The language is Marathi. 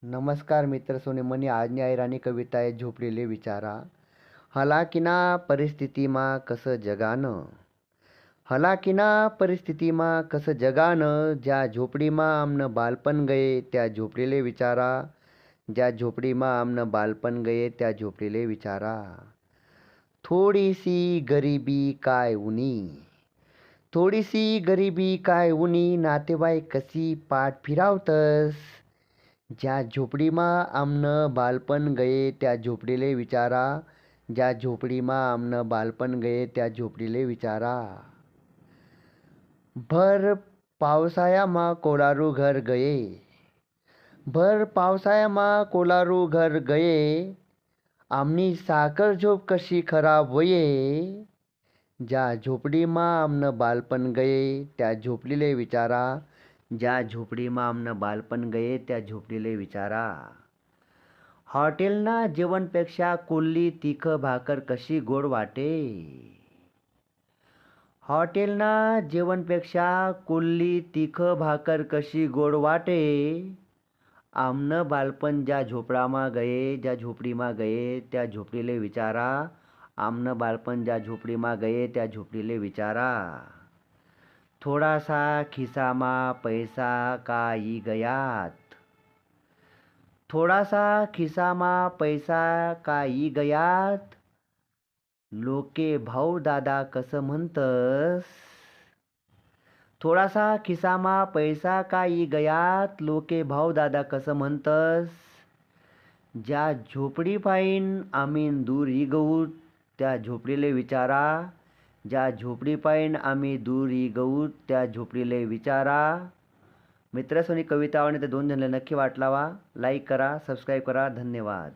नमस्कार मित्र सोने मनी આજની આયરાની कविता आहे झोपलेले विचारा. हलाकीना परिस्थितीमा कसं जगानं, हलाकीना परिस्थितीमा कसं जगानं, ज्या झोपडीमा आमनं बालपण गये त्या झोपलेले विचारा, ज्या झोपडीमा आमनं बालपण गये त्या झोपलेले विचारा. थोडीसी गरिबी काय उनी, थोडीसी गरिबी काय उनी, नातेवाईक कशी पाठ फिरावतस, ज्या झोपडीमा आमनं बालपण गये त्या झोपडीले विचारा, ज्या झोपडीमा आमनं बालपण गये त्या झोपडीले विचारा. भर पावसायामा कोलारू घर गये, भर पावसायामा कोलारू घर गये, आमनी साखर झोप कशी खराब वये, ज्या झोपडीमा आमनं बालपण गये त्या झोपडीले विचारा, ज्या झोपडीमा आमनं बालपण गये त्या झोपडीले विचारा. हॉटेलना जेवणपेक्षा कोल्ही तिख भाकर कशी गोड वाटे, हॉटेलना जेवणपेक्षा कोल्ही तिख भाकर कशी गोड वाटे, आमनं बालपण ज्या झोपडामा गये ज्या झोपडीमा गये त्या झोपडीले विचारा, आमनं बालपण ज्या झोपडीमा गये त्या झोपडीले विचारा. थोडासा खिसामा पैसा काई गयात, थोडासा खिसामा पैसा काई गयात, लोके भाऊ दादा कसं म्हणतस, थोडासा खिसामा पैसा काई गयात, लोके भाऊ दादा कसं म्हणतस, ज्या झोपडी पाईन आम्ही दूर इगऊत त्या झोपडीले विचारा, ज्या झोपडी पाईन आम्ही दूर इगऊत त्या झोपडीले विचारा. मित्रसोनी कविता आवडली तर 2 जणांना नक्की वाटलावा, लाईक करा, सबस्क्राईब करा. धन्यवाद.